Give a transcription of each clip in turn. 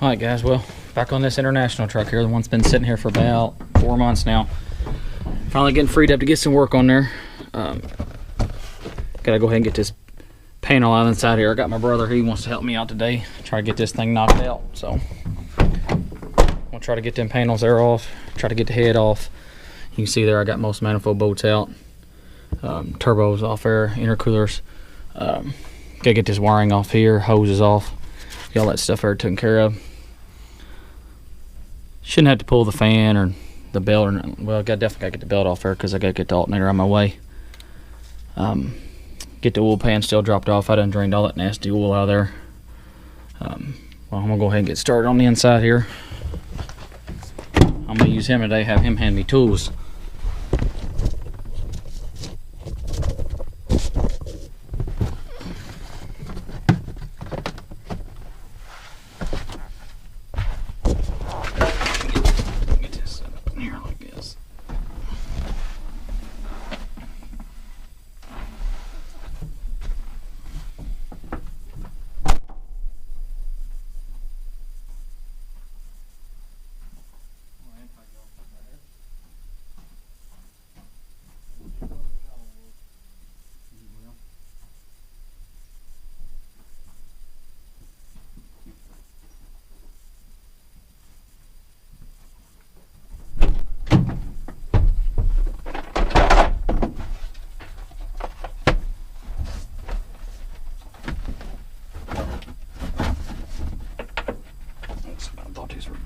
Alright guys, well, back on this international truck here, the one's been sitting here for about 4 months now. Finally getting freed up to get some work on there. Gotta go ahead and get this panel out inside here. I got my brother, he wants to help me out today, try to get this thing knocked out. So I'll try to get them panels there off, try to get the head off. You can see there I got most manifold bolts out, turbos off there, intercoolers. Gotta get this wiring off here, hoses off, get all that stuff there taken care of. Shouldn't have to pull the fan or the belt, or well, definitely gotta get the belt off there because I gotta get the alternator on my way. Get the oil pan still dropped off. I done drained all that nasty oil out of there. Well, I'm gonna go ahead and get started on the inside here. I'm gonna use him today, have him hand me tools.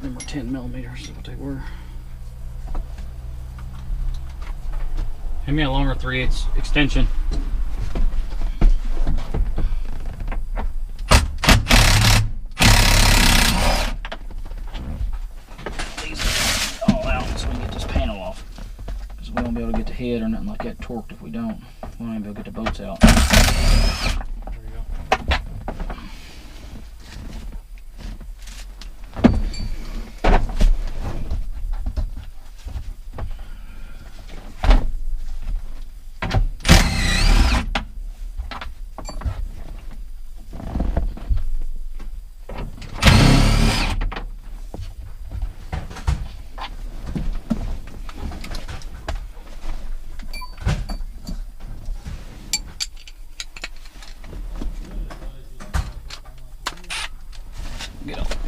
Them were 10 millimeters is what they were. Give me a longer 3/8 extension. These all out so we can get this panel off. Because we won't be able to get the head or nothing like that torqued if we don't. We won't even be able to get the bolts out.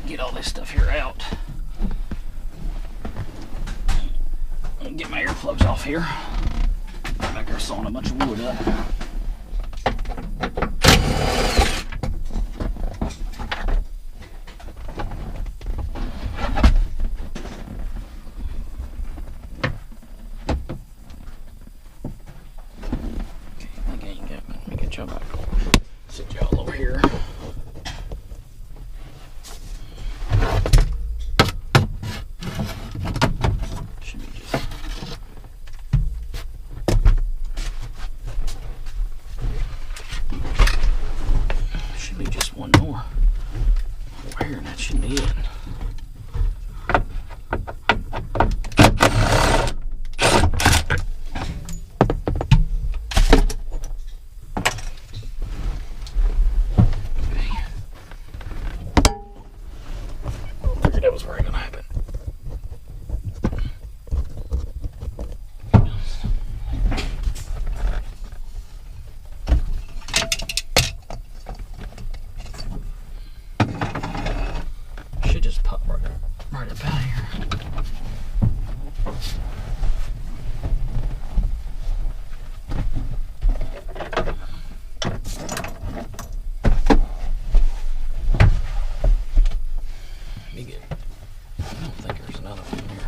Get all this stuff here out. Get my earplugs off here. Back there sawing a bunch of wood up. Let me get y'all back. Sit y'all over here. One more over here and that should be it. Figured that was very gonna happen. Just pop right up out of here. Let me get. I don't think there's another one here.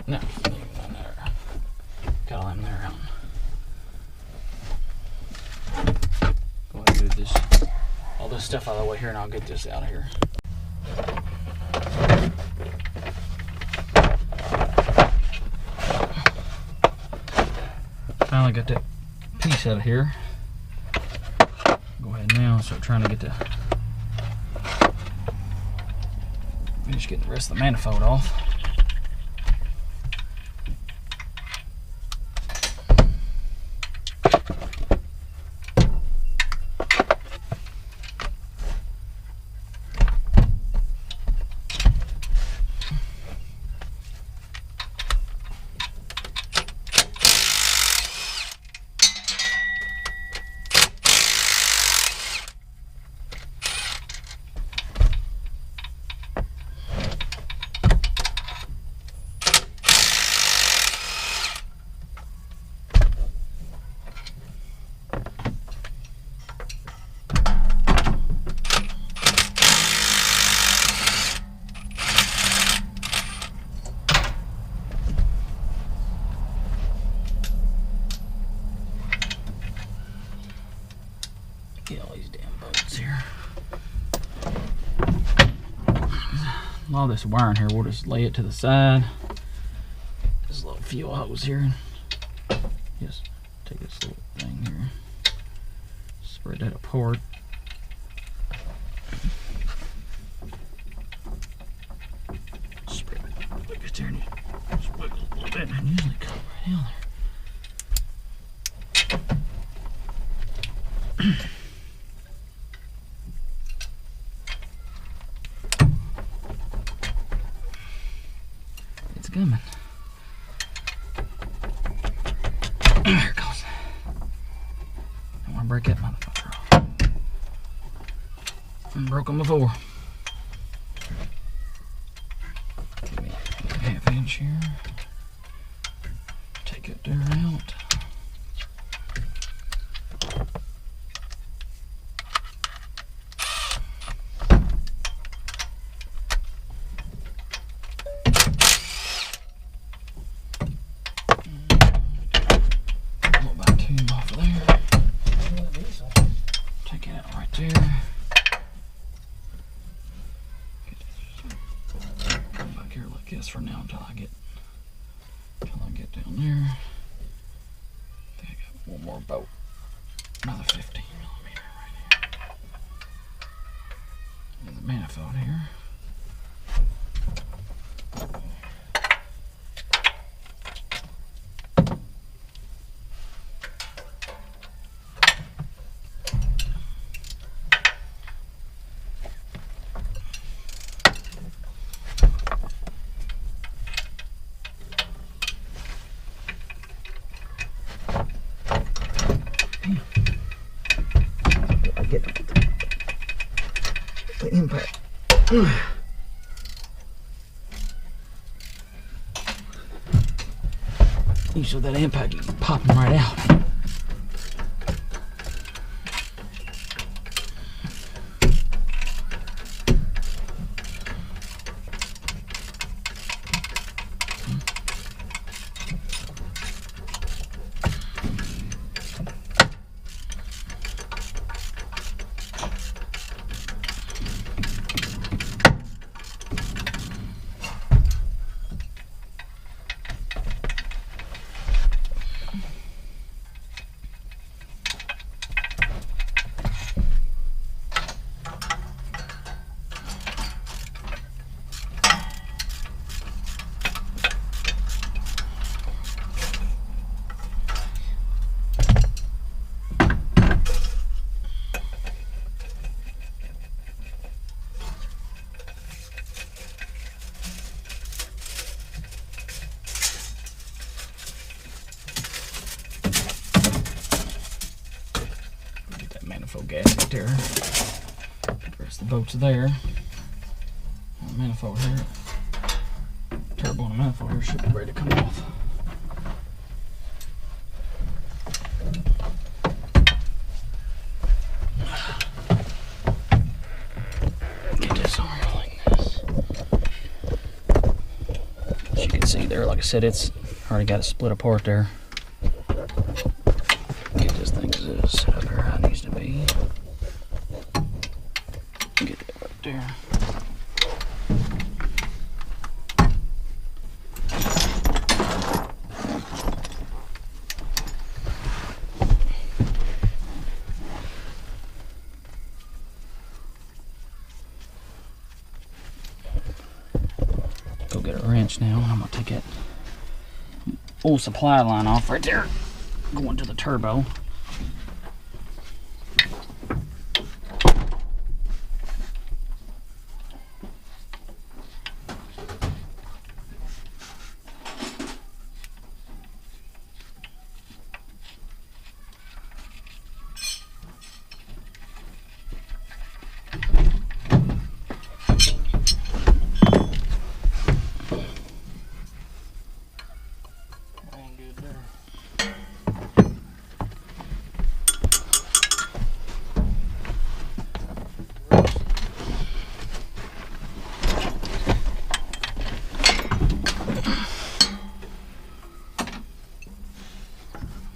No, none there. Got all them there out. Go ahead and move this, all this stuff out of the way here, and I'll get this out of here. Finally got that piece out of here. Go ahead now and start trying to get the finish getting the rest of the manifold off. bolts here. A lot of this wiring here, we'll just lay it to the side. This little fuel hose here. Just take this little thing here, spread that apart. Spread it like this here, and just wiggle a little bit, and usually come right down there. It's coming. There it goes. I want to break that motherfucker off. I broke them before. Give me a half-inch here. Take it there out. For now until I get down there. I think I got one more bolt, another 15mm right here. And the manifold here. The impact. Usually that impact is popping right out. Manifold gasket there. The rest of the bolts are there. And the manifold here, turbo on the manifold here should be ready to come off. Get this on here like this. As you can see there, like I said, it's already got it split apart there. Get this thing set up here how it needs to be. Get that right there. Go get a wrench now, and I'm gonna take that old supply line off right there, going to the turbo.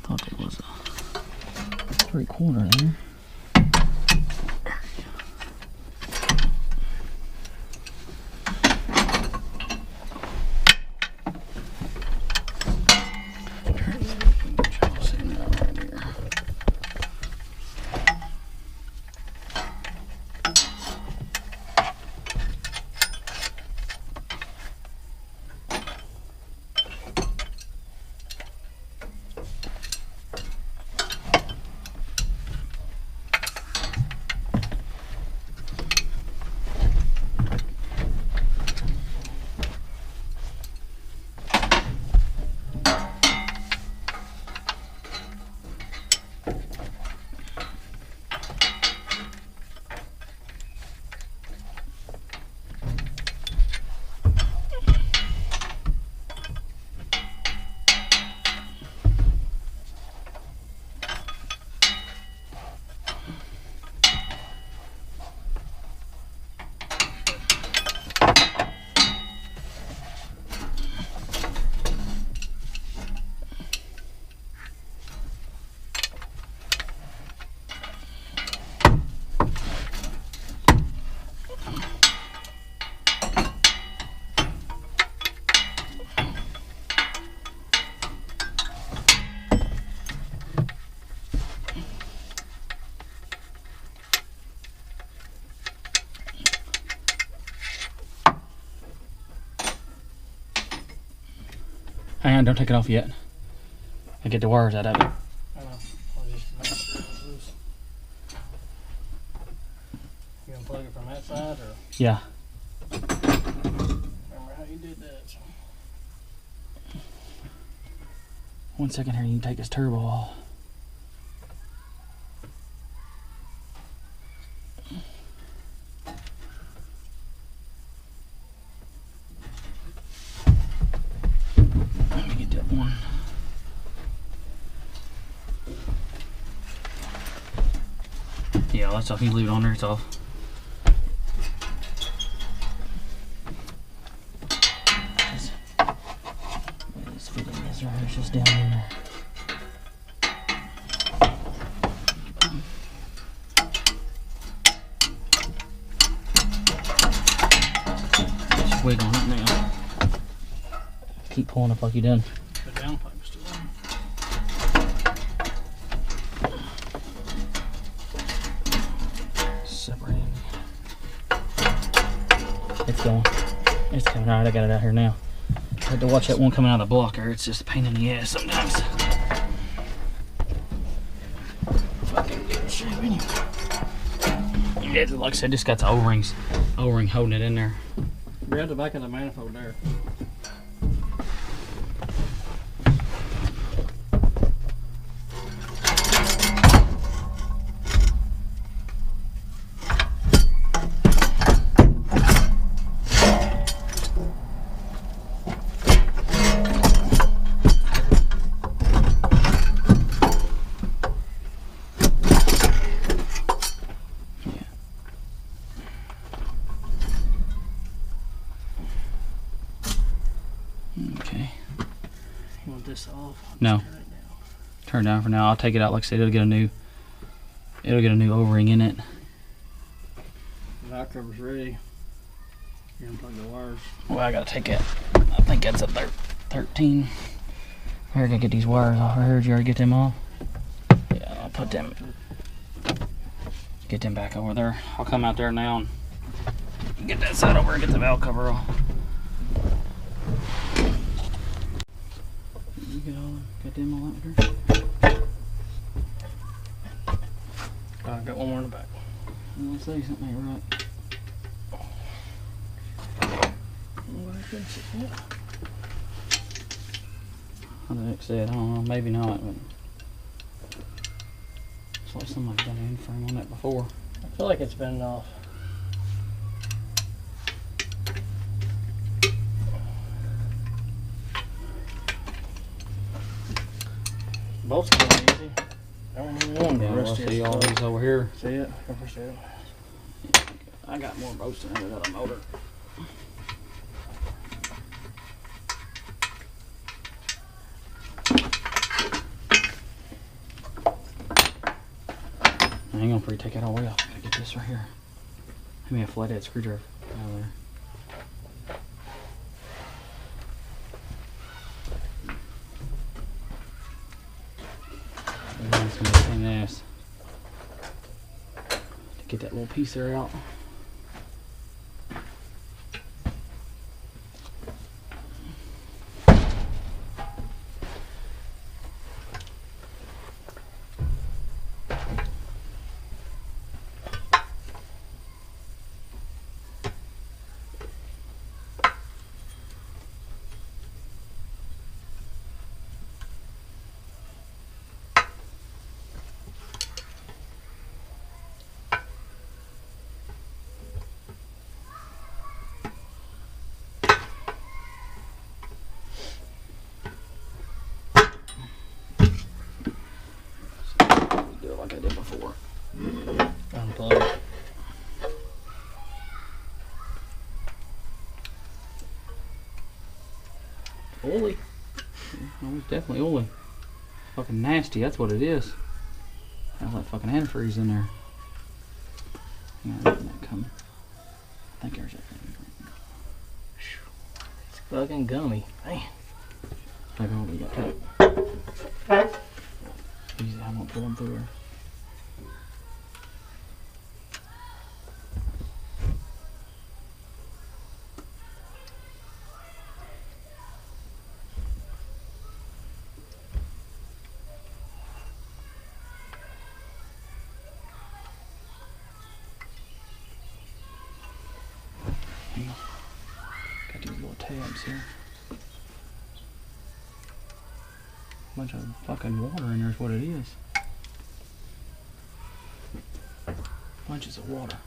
Thought it was a 3/4 there. Hang on, don't take it off yet. I get the wires out of it. I know. I'll just make sure it's loose. You gonna plug it from that side or? Yeah. Remember how you did that? 1 second here, you can take this turbo off. Let me get that one. Yeah, that's off. You leave it on there, it's off. This fitting is right, it's just down in there. Just wig on it now. Keep pulling up like you done. The downpipe's still on. Separating. It's going. It's coming. Alright, I got it out here now. I had to watch that one coming out of the blocker. It's just a pain in the ass sometimes. Fucking good shape anyway. Yeah, like I said, just got the O-rings. O-ring holding it in there. Grab the back of the manifold there. Okay. You want this off? No. Turn it down for now. I'll take it out. Like I said, it'll get a new O-ring in it. The valve cover's ready. You're gonna plug the wires. Well, I gotta take it. I think that's a 13. I gotta get these wires off. I heard you already get them off. Yeah, I'll put them. Get them back over there. I'll come out there now and get that side over and get the valve cover off. You got them all out there? I got one more in the back. Let's say something ain't right. Like I said, I don't know, maybe not, but it's like somebody's done an Inframe on that before. I feel like it's been off. Bolts going easy. I don't even want Yeah, the well, rest see all these over here. See it? Ever see it? I got more bolts than I got a motor. Hang on before you take it all the way off. I gotta get this right here. Give me a flathead screwdriver out of there. And it's gonna be a pain in the ass to get that little piece there out. Do it like I did before. Unplug. Oily. Oh, it's definitely oily. Fucking nasty, that's what it is. Has like fucking antifreeze in there. Hang on, let that come. I think there's that. It's fucking gummy. Man. Maybe what we got to. Easy, I won't pull them through there. Hang on. Got these little tabs here. Bunch of fucking water in there is what it is. Bunches of water.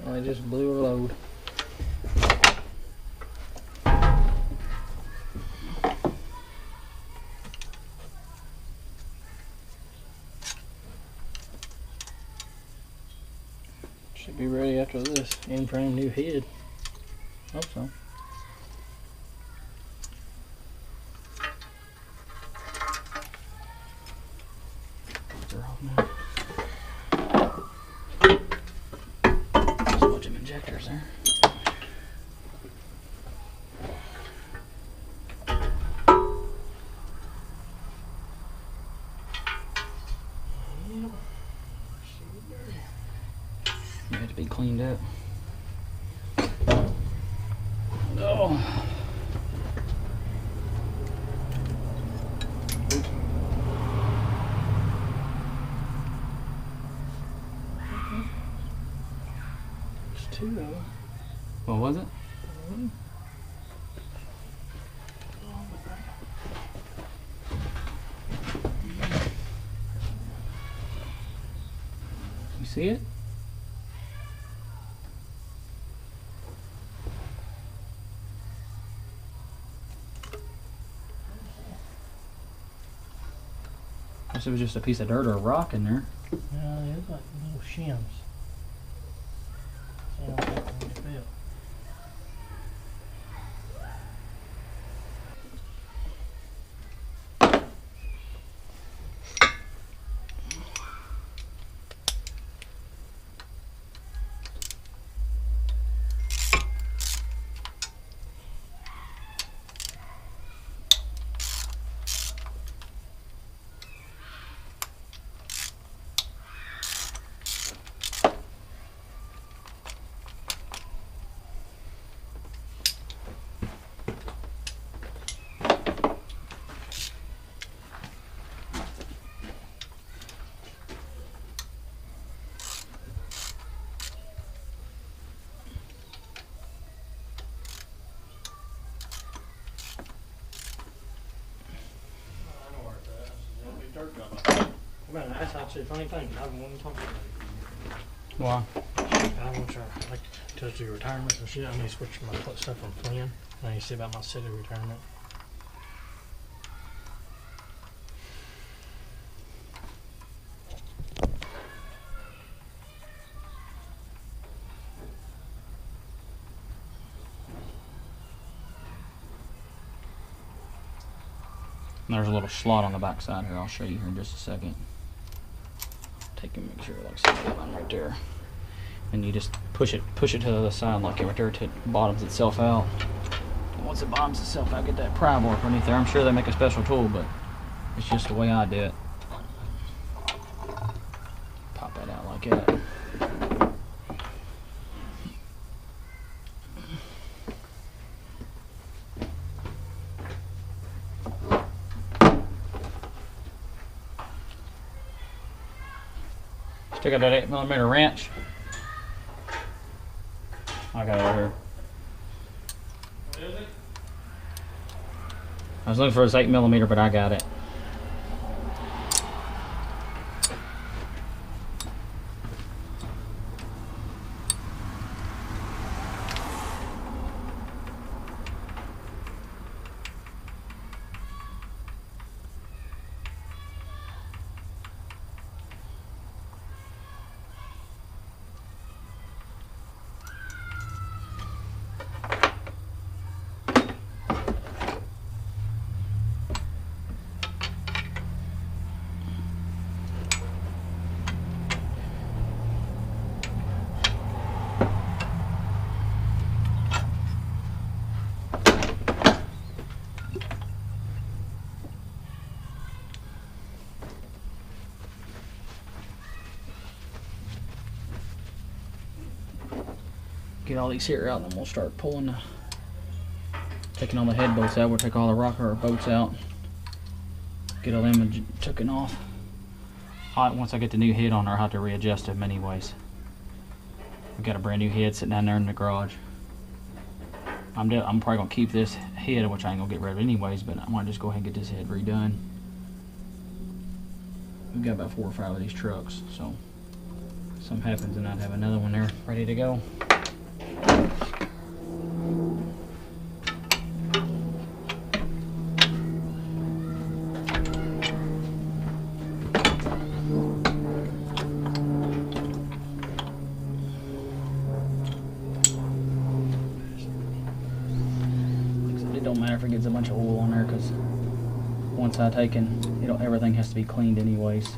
I just blew her load. Should be ready after this. Inframe new head. Hope so. They're off now. There's a bunch of injectors there. They had to be cleaned up. Oh. There's two of them. What was it? You see it? Guess it was just a piece of dirt or a rock in there. Yeah, it's like little shims. Sounds like when they fell. Man, that's actually a funny thing. I don't want to talk about it. Why? I want to like to do retirement and shit. I need to switch my stuff from Flynn. I need to see about my city retirement. There's a little slot on the back side here. I'll show you here in just a second. Take and make sure, like, see that line right there. And you just push it to the other side, like right there, till it bottoms itself out. And once it bottoms itself out, get that pry bar underneath there. I'm sure they make a special tool, but it's just the way I do it. Pop that out like that. Stick out that 8mm wrench. I got it right here. What is it? I was looking for this 8mm, but I got it. Get all these here out, and then we'll start pulling taking all the head bolts out. We'll take all the rocker bolts out, get all them taken off. once I get the new head on there, I'll have to readjust them anyways. We've got a brand new head sitting down there in the garage. I'm probably gonna keep this head, which I ain't gonna get rid of anyways, but I want to just go ahead and get this head redone. We've got about 4 or 5 of these trucks, so if something happens and I'd have another one there ready to go. It don't matter if it gets a bunch of oil on there, because once I take in, everything has to be cleaned anyways.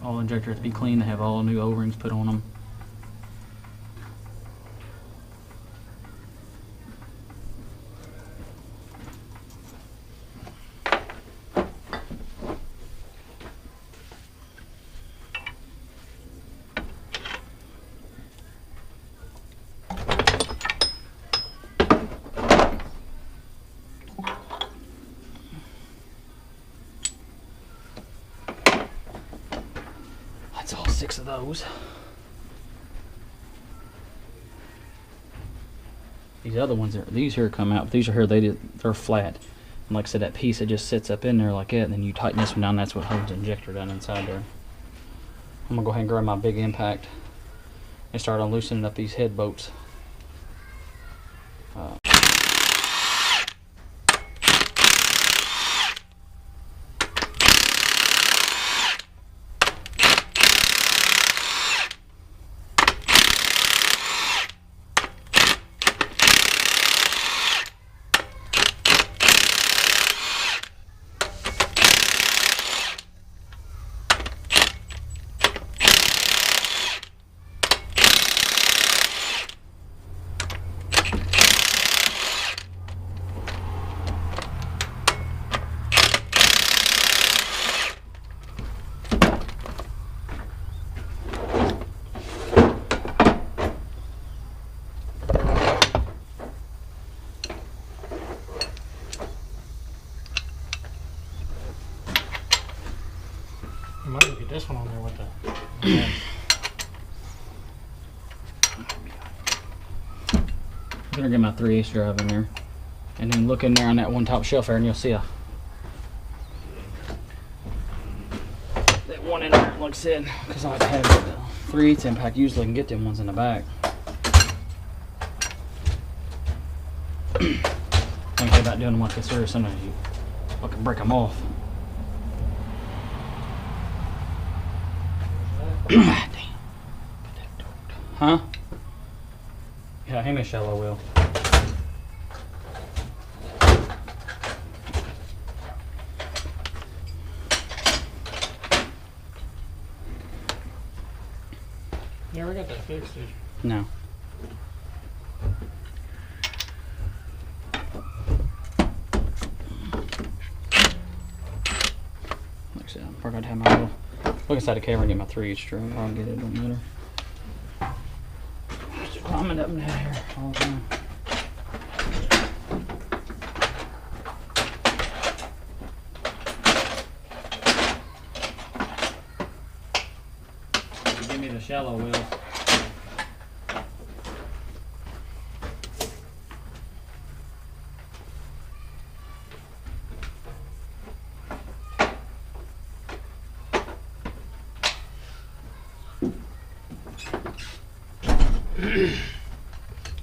All injectors have to be clean. They have all new O-rings put on them. That's all 6 of those. These other ones, these here come out, but these are here, they're flat. And like I said, that piece, it just sits up in there like that, and then you tighten this one down, that's what holds the injector down inside there. I'm gonna go ahead and grab my big impact and start on loosening up these head bolts. You might get this one on there with the. I'm gonna get my 3/8 drive in there, and then look in there on that one top shelf there, and you'll see that one in there. Like I said, because I like to have the 3/8 impact. Usually, I can get them ones in the back. Think about doing them like this here. Sometimes you fucking break them off. Damn. Huh? Yeah, hand me a shallow wheel. You never got that fixed, did you? No. Like I said, I'm probably gonna have my little look inside the camera and get my 3/8 string. I'll get it, don't matter. Just climbing up and down here all the time. Give me the shallow wheel.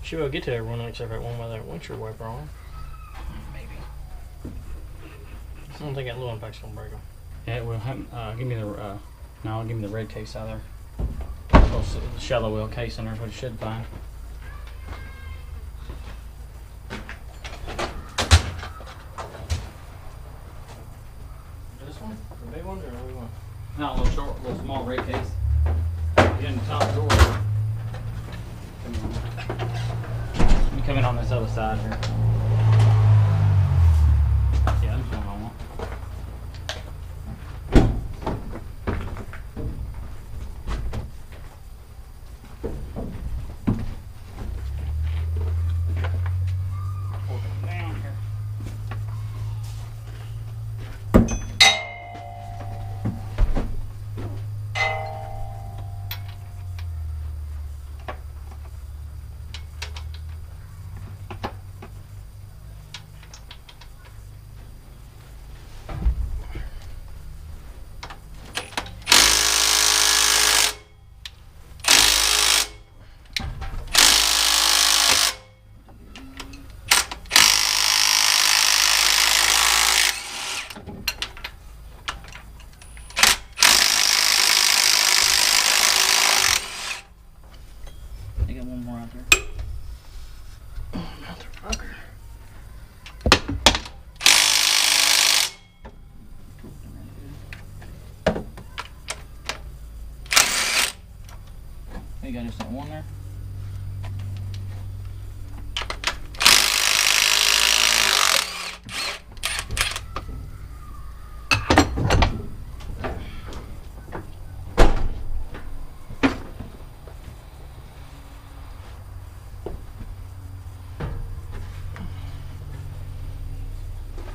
Should be able to get to everyone except that one with that windshield wiper on. Maybe. I don't think that little impact's gonna break them. Yeah, it will. Give me the no, give me the red case out there. The shallow wheel case in there is what you should find. This one? The big one or the big one? Not a little short, little small red case. Get in the top door. Let me come in on this other side here. Yeah, that's what I want. Working down here. You got just that one there.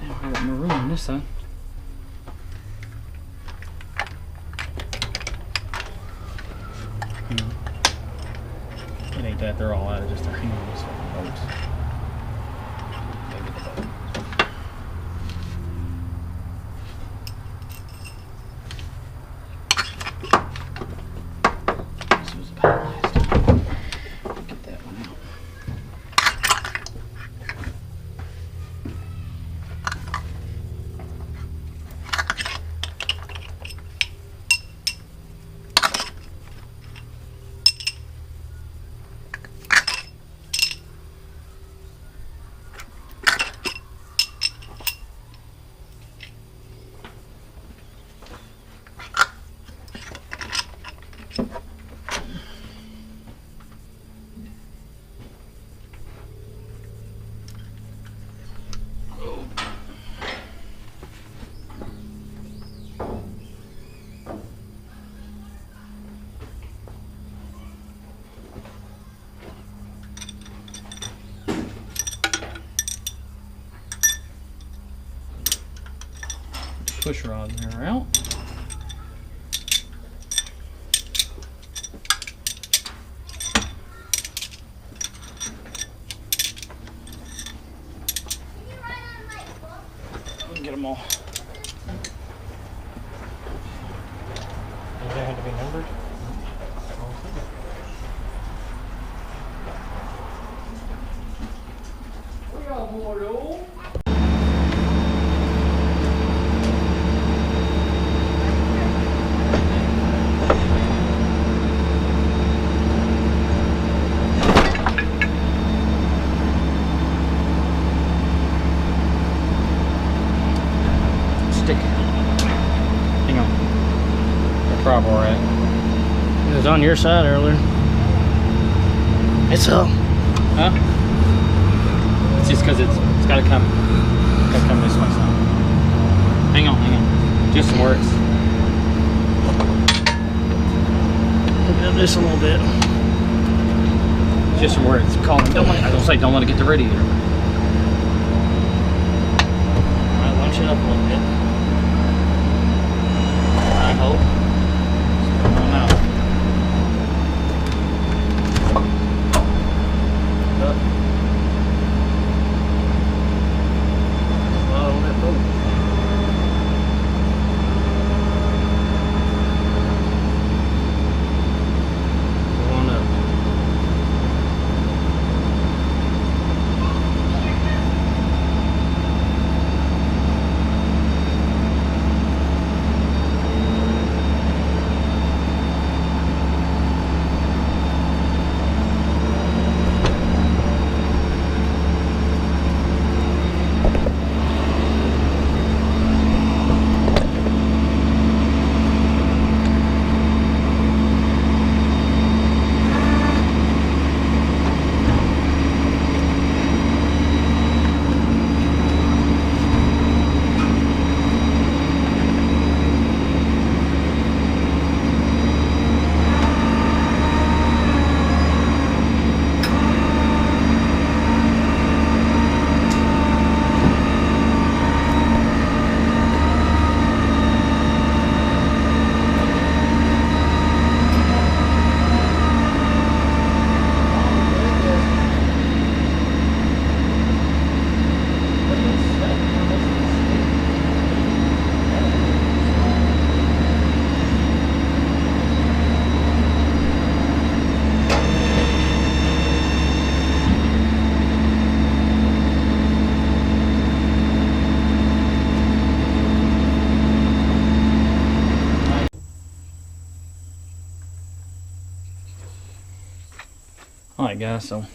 Now I got maroon on this side. It ain't that, they're all out of just their hands. Folks. This was about last time. Get that one out. Push rod there out. We can get them all. Does that have to be numbered? We got more though. Hang on. That's probably where we're at. It was on your side earlier. It's up. Huh? It's just because it's got to come this way. So. Hang on. Just some words. Look at this a little bit. Just some words. Call them. Don't let it get the radiator. Alright, launch it up a little bit. I hope. Come out. Up. Oh, that boat. Going up. Alright guys, so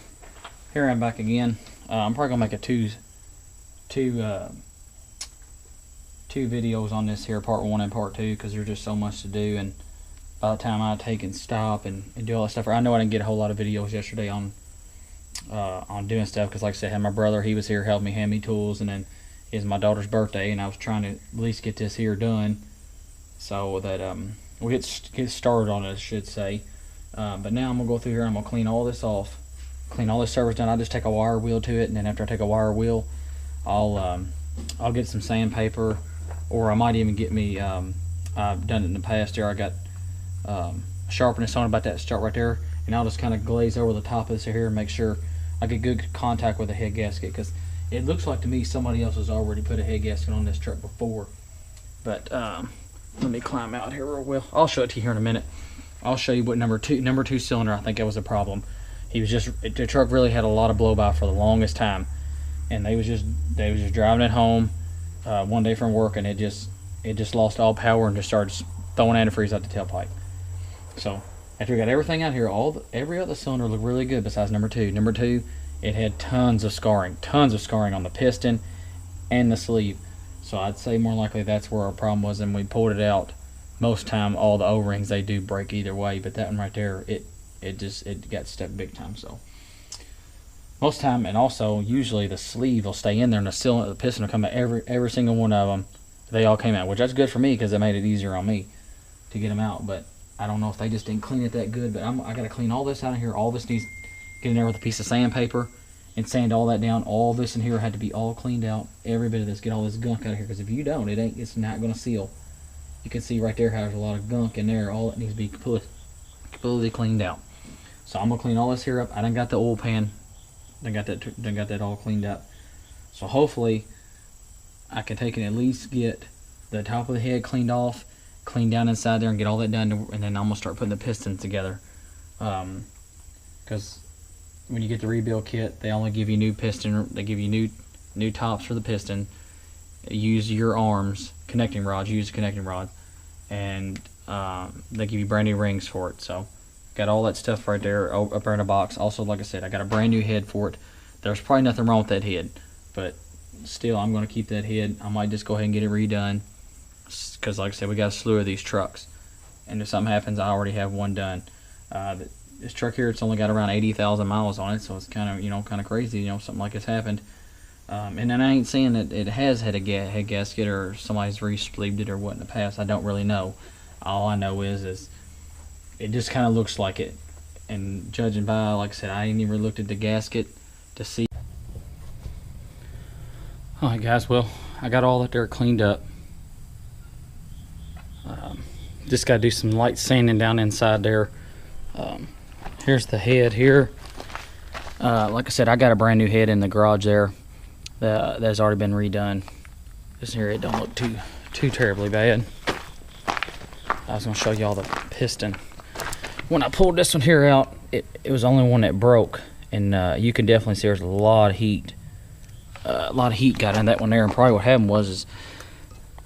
here I'm back again. I'm probably gonna make a two videos on this here, part 1 and part 2, because there's just so much to do, and by the time I take and stop and do all that stuff. I know I didn't get a whole lot of videos yesterday on doing stuff because, like I said, I had my brother. He was here helping me, hand me tools, and then it's my daughter's birthday, and I was trying to at least get this here done so that we'll get started on it, I should say. But now I'm gonna go through here and I'm gonna clean all this off, clean all this surface down. I just take a wire wheel to it, and then after I take a wire wheel, I'll get some sandpaper, or I might even get me. I've done it in the past here. I got sharpness on about that start right there, and I'll just kind of glaze over the top of this here and make sure I get good contact with the head gasket, because it looks like to me somebody else has already put a head gasket on this truck before. But let me climb out here real well. I'll show it to you here in a minute. I'll show you what number two cylinder, I think that was a problem. The truck really had a lot of blow by for the longest time, and they was just driving it home one day from work, and it just lost all power and just started throwing antifreeze out the tailpipe. So after we got everything out here, every other cylinder looked really good besides number two. Number two, it had tons of scarring on the piston and the sleeve. So I'd say more likely that's where our problem was, and we pulled it out. Most time, all the O-rings, they do break either way, but that one right there, it got stuck big time. So most time, and also usually the sleeve will stay in there, and the piston will come out. Every single one of them, they all came out, which that's good for me because it made it easier on me to get them out. But I don't know if they just didn't clean it that good. But I got to clean all this out of here. All this needs get in there with a piece of sandpaper and sand all that down. All this in here had to be all cleaned out. Every bit of this, get all this gunk out of here, because if you don't, it's not going to seal. You can see right there how there's a lot of gunk in there. All it needs to be completely cleaned out. So I'm gonna clean all this here up. I done got the oil pan. Done got that all cleaned up. So hopefully I can take and at least get the top of the head cleaned off, clean down inside there, and get all that done. And then I'm gonna start putting the pistons together. Because when you get the rebuild kit, they only give you new piston. They give you new tops for the piston. Use your arms, connecting rods, use a connecting rod, and they give you brand new rings for it. So got all that stuff right there up there in a box. Also, like I said, I got a brand new head for it. There's probably nothing wrong with that head, but still I'm going to keep that head. I might just go ahead and get it redone, because like I said, we got a slew of these trucks, and if something happens, I already have one done. This truck here, it's only got around 80,000 miles on it, so it's kind of crazy, something like this happened. And then I ain't saying that it has had a head gasket or somebody's re-sleeved it or what in the past. I don't really know. All I know is it just kind of looks like it. And judging by, like I said, I ain't even looked at the gasket to see. Alright guys, well, I got all that there cleaned up. Just got to do some light sanding down inside there. Here's the head here. Like I said, I got a brand new head in the garage there. That's already been redone. This here, it don't look too terribly bad. I was gonna show you all the piston. When I pulled this one here out, it was the only one that broke, and you can definitely see there's a lot of heat. A lot of heat got in that one there, and probably what happened was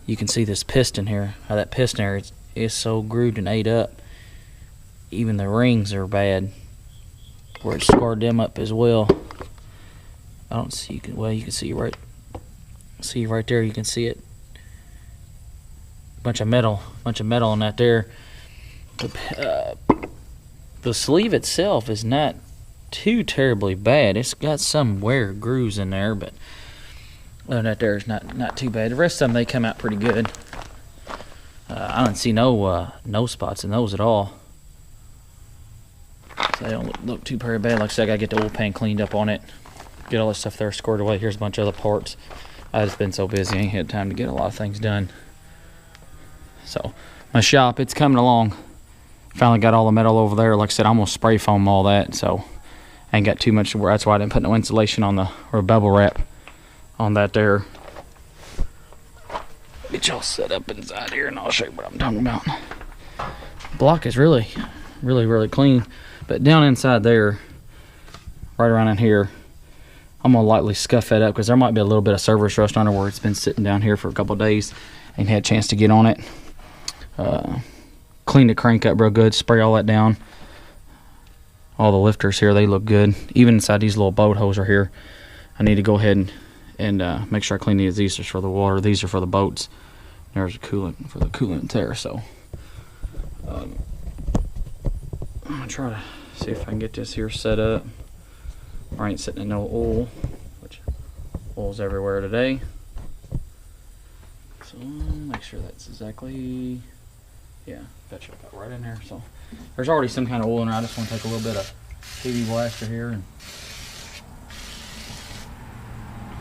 you can see this piston here. How that piston here is so grooved and ate up. Even the rings are bad, where it scarred them up as well. I don't see. Well, you can see right there. You can see it. Bunch of metal on that there. The sleeve itself is not too terribly bad. It's got some wear grooves in there, but other than that, there is not too bad. The rest of them, they come out pretty good. I don't see no spots in those at all. So they don't look too very bad. Like I said, I gotta get the oil pan cleaned up on it. Get all this stuff there squared away. Here's a bunch of other parts. I've just been so busy, I ain't had time to get a lot of things done. So my shop, it's coming along. Finally got all the metal over there. Like I said, I'm gonna spray foam all that, so I ain't got too much to work. That's why I didn't put no insulation on or bubble wrap on that there. Get y'all set up inside here, and I'll show you what I'm talking about. Block is really clean, but down inside there, right around in here, I'm gonna lightly scuff that up because there might be a little bit of service rust on it where it's been sitting down here for a couple of days. Ain't had a chance to get on it. Clean the crank up real good, spray all that down. All the lifters here, they look good. Even inside these little boat hoses are here. I need to go ahead and make sure I clean these. These are for the water, these are for the boats. There's a coolant for the coolant there. So I'm gonna try to see if I can get this here set up. I ain't sitting in no oil, which oil's everywhere today. So make sure that's exactly, yeah, that should go right in there. So there's already some kind of oil in there. I just want to take a little bit of TV blaster here and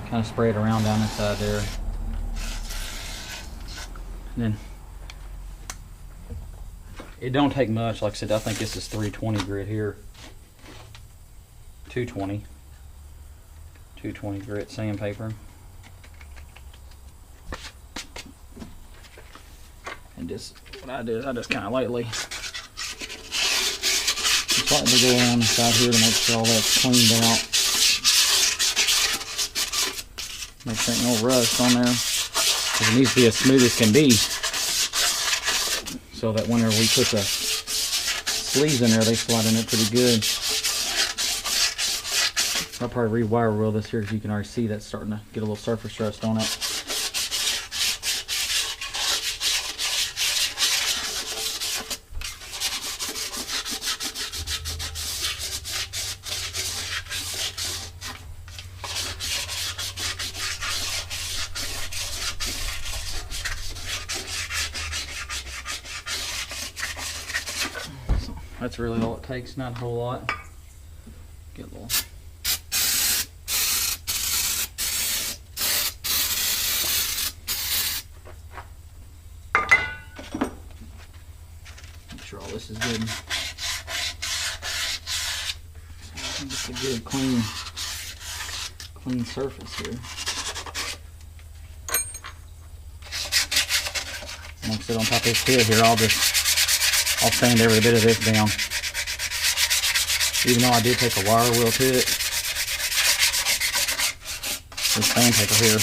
kind of spray it around down inside there. And then it don't take much. Like I said, I think this is 320 grit here. 220 grit sandpaper. And just what I do is I just kind of lightly go on the side here to make sure all that's cleaned out. Make sure ain't no rust on there, because it needs to be as smooth as can be, so that whenever we put the sleeves in there, they slide in it pretty good. I'll probably rewire wheel this here, because you can already see that's starting to get a little surface rust on it. That's really all it takes, not a whole lot. Get a little. Make sure all this is good. Just a good clean surface here. Like I said, on top of this head here, I'll sand every bit of this down. Even though I did take a wire wheel to it, this sandpaper here,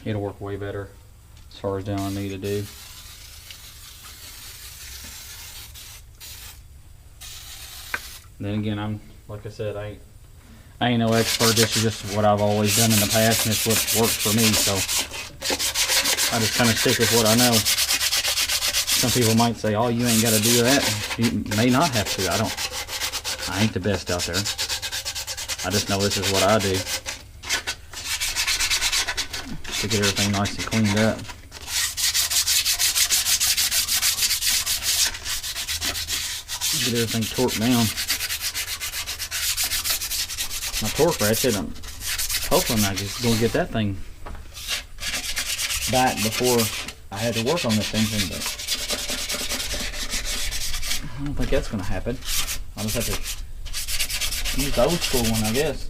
it'll work way better as far as down I need to do. And then again, like I said, I ain't no expert. This is just what I've always done in the past, and it's what works for me. So I just kind of stick with what I know. Some people might say, "Oh, you ain't got to do that." You may not have to. I ain't the best out there. I just know this is what I do to get everything nice and cleaned up. Get everything torqued down. My torque ratchet, I'm hoping I just gonna get that thing back before I had to work on this engine, but I don't think that's going to happen. I'll just have to use the old school one, I guess.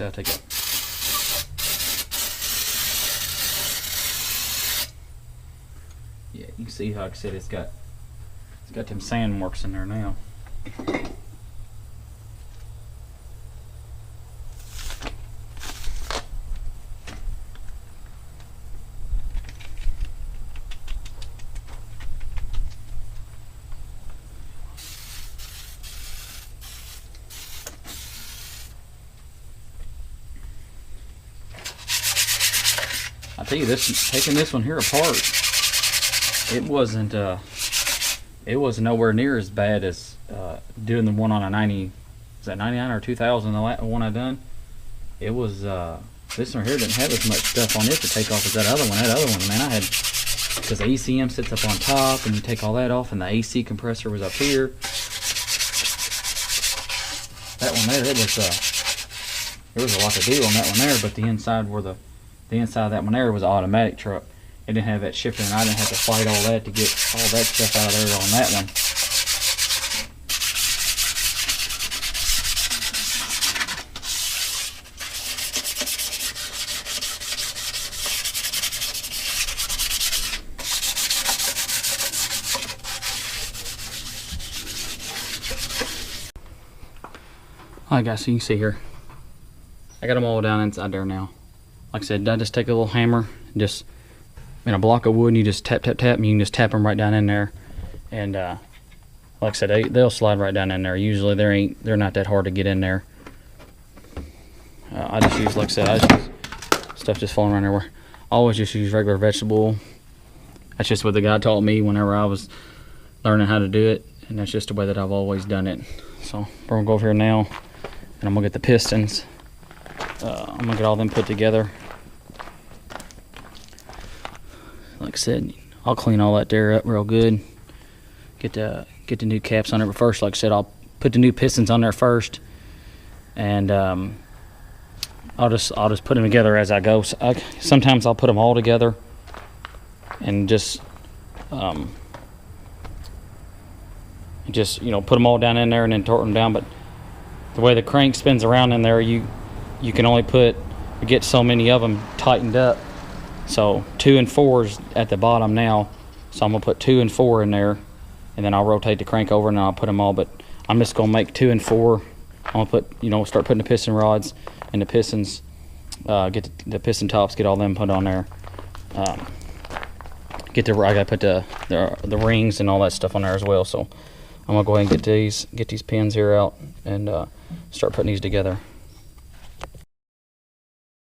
I'll take it. Yeah, you can see how, like I said, it's got them sand marks in there now. I tell you, taking this one here apart, it wasn't nowhere near as bad as doing the one on a 90. Is that 99 or 2000? The one I done. It was this one here didn't have as much stuff on it to take off as that other one. That other one, man, I had, because the ACM sits up on top, and you take all that off, and the AC compressor was up here. That one there, there was a lot to do on that one there, but the inside where the inside of that one there was an automatic truck. It didn't have that shifter, and I didn't have to fight all that to get all that stuff out of there on that one. Alright guys, so you can see here, I got them all down inside there now. Like I said, I just take a little hammer, just in a block of wood, and you just tap, tap, tap, and you can just tap them right down in there. And like I said, they'll slide right down in there. Usually they're not that hard to get in there. I just use, like I said, I just use stuff just falling around everywhere. I always just use regular vegetable. That's just what the guy taught me whenever I was learning how to do it, and that's just the way that I've always done it. So we're gonna go over here now, and I'm gonna get the pistons. I'm gonna get all them put together. Like I said, I'll clean all that there up real good. Get the new caps on it. But first, like I said, I'll put the new pistons on there first, and I'll just put them together as I go. So sometimes I'll put them all together and just you know, put them all down in there and then torque them down. But the way the crank spins around in there, you can only get so many of them tightened up. So 2 and 4's at the bottom now, so I'm gonna put 2 and 4 in there, and then I'll rotate the crank over and I'll put them all. But I'm just gonna make 2 and 4. I'm gonna put, you know, start putting the piston rods and the pistons, get the piston tops, get all them put on there. I gotta put the rings and all that stuff on there as well. So I'm gonna go ahead and get these pins here out and start putting these together.